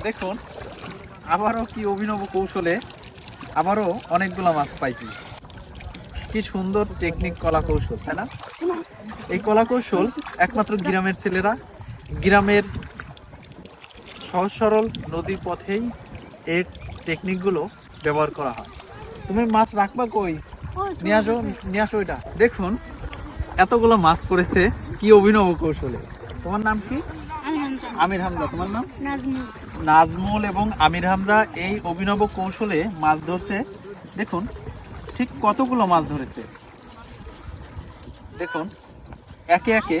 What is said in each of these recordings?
দেখুন আবারও কি অভিনব কৌশলে আবারও অনেকগুলো মাছ পাইছি। কি সুন্দর টেকনিক, কলা কৌশল, তাই না? এই কলা কৌশল একমাত্র গ্রামের ছেলেরা, গ্রামের সহজ সরল নদীর পথেই এই টেকনিকগুলো ব্যবহার করা হয়। তুমি মাছ রাখবা কই? নিয়ে আসো এটা। দেখুন এতগুলো মাছ পড়েছে কি অভিনব কৌশলে। তোমার নাম কি? আমির হামজা। তোমার নাম? নাজমুল এবং আমির হামজা এই অভিনব কৌশলে মাছ ধরছে। দেখুন ঠিক কতগুলো মাছ ধরেছে। দেখুন একে একে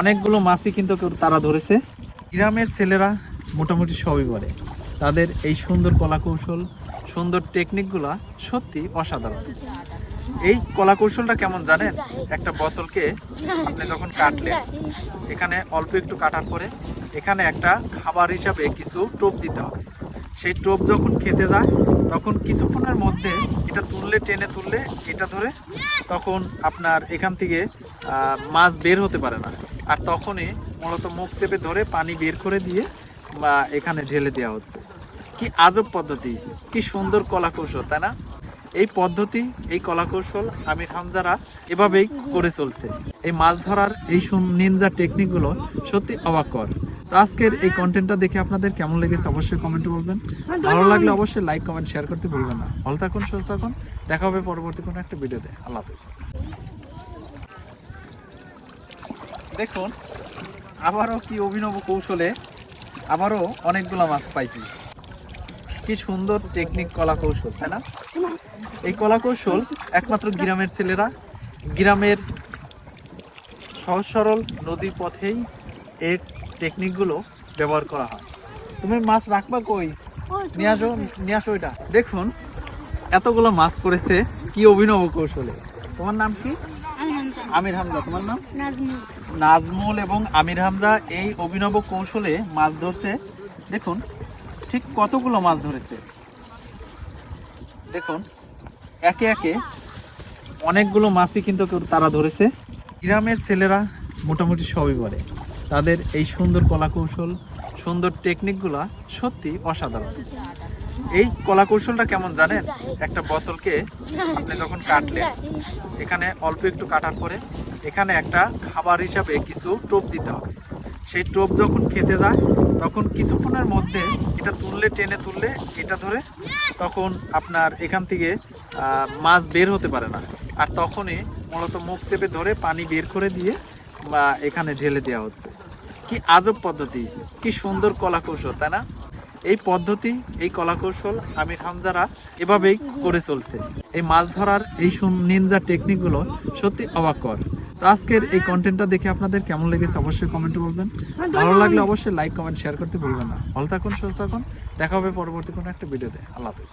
অনেকগুলো মাছই কিন্তু তারা ধরেছে। গ্রামের ছেলেরা মোটামুটি সবই পারে। তাদের এই সুন্দর কলা কৌশল, সুন্দর টেকনিকগুলা সত্যি অসাধারণ। এই কলা কৌশলটা কেমন জানেন? একটা বোতলকে আপনি যখন কাটলেন, এখানে অল্প একটু কাটার পরে এখানে একটা খাবার হিসাবে কিছু টোপ দিতে হবে। সেই টোপ যখন খেতে যায় তখন কিছুক্ষণের মধ্যে এটা টেনে তুললে এটা ধরে তখন আপনার এখান থেকে মাছ বের হতে পারে না। আর তখনই মূলত মুখ চেপে ধরে পানি বের করে দিয়ে এখানে ঢেলে দেওয়া হচ্ছে। কি আজব পদ্ধতি, কি সুন্দর কলা কৌশল, তাই না? এই পদ্ধতি, এই কলা কৌশল আমির হামজারা এভাবেই করে চলছে। এই মাছ ধরার এই নিনজা টেকনিকগুলো সত্যি অবাককর। তো আজকের এই কন্টেন্টটা দেখে আপনাদের কেমন লেগেছে অবশ্যই কমেন্টে বলবেন। ভালো লাগলে অবশ্যই লাইক, কমেন্ট, শেয়ার করতে ভুলবেন না। ভালো থাকুন, সুস্থ থাকুন। দেখা হবে পরবর্তী কোনো একটা ভিডিওতে। আল্লাহ হাফেজ। দেখুন আবারও কি অভিনব কৌশলে আবারও অনেকগুলো মাছ পাইছি। কি সুন্দর টেকনিক, কলা কৌশল, তাই না? এই কলা কৌশল একমাত্র গ্রামের ছেলেরা, গ্রামের সহজ সরল নদীর পথেই এই টেকনিকগুলো ব্যবহার করা হয়। তুমি মাছ রাখবা কই? নিয়ে আসো এটা। দেখুন এতগুলো মাছ পড়েছে কি অভিনব কৌশলে। তোমার নাম কি? আমির হামজা। তোমার নাম? নাজমুল এবং আমির হামজা এই অভিনব কৌশলে মাছ ধরছে। দেখুন ঠিক কতগুলো মাছ ধরেছে। দেখুন একে একে অনেকগুলো মাছই কিন্তু তারা ধরেছে। গ্রামের ছেলেরা মোটামুটি সবই পারে। তাদের এই সুন্দর কলা কৌশল, সুন্দর টেকনিকগুলা সত্যি অসাধারণ। এই কলা কৌশলটা কেমন জানেন? একটা বোতলকে আপনি যখন কাটলেন, এখানে অল্প একটু কাটার পরে এখানে একটা খাবার হিসাবে কিছু টোপ দিতে হবে। সেই টোপ যখন খেতে যায় তখন কিছুক্ষণের মধ্যে এটা টেনে তুললে এটা ধরে তখন আপনার এখান থেকে মাছ বের হতে পারে না। আর তখনই মূলত মুখ চেপে ধরে পানি বের করে দিয়ে এখানে ঢেলে দেওয়া হচ্ছে। কি আজব পদ্ধতি, কি সুন্দর কলা কৌশল, তাই না? এই পদ্ধতি, এই কলা কৌশল আমির হামজারা এভাবেই করে চলছে। এই মাছ ধরার এই নিনজা টেকনিকগুলো সত্যি অবাককর। তো আজকের এই কন্টেন্টটা দেখে আপনাদের কেমন লেগেছে অবশ্যই কমেন্টে বলবেন। ভালো লাগলে অবশ্যই লাইক, কমেন্ট, শেয়ার করতে ভুলবেন না। ভালো থাকুন, সুস্থ থাকুন। দেখা হবে পরবর্তী কোনো একটা ভিডিওতে। আল্লাহ হাফেজ।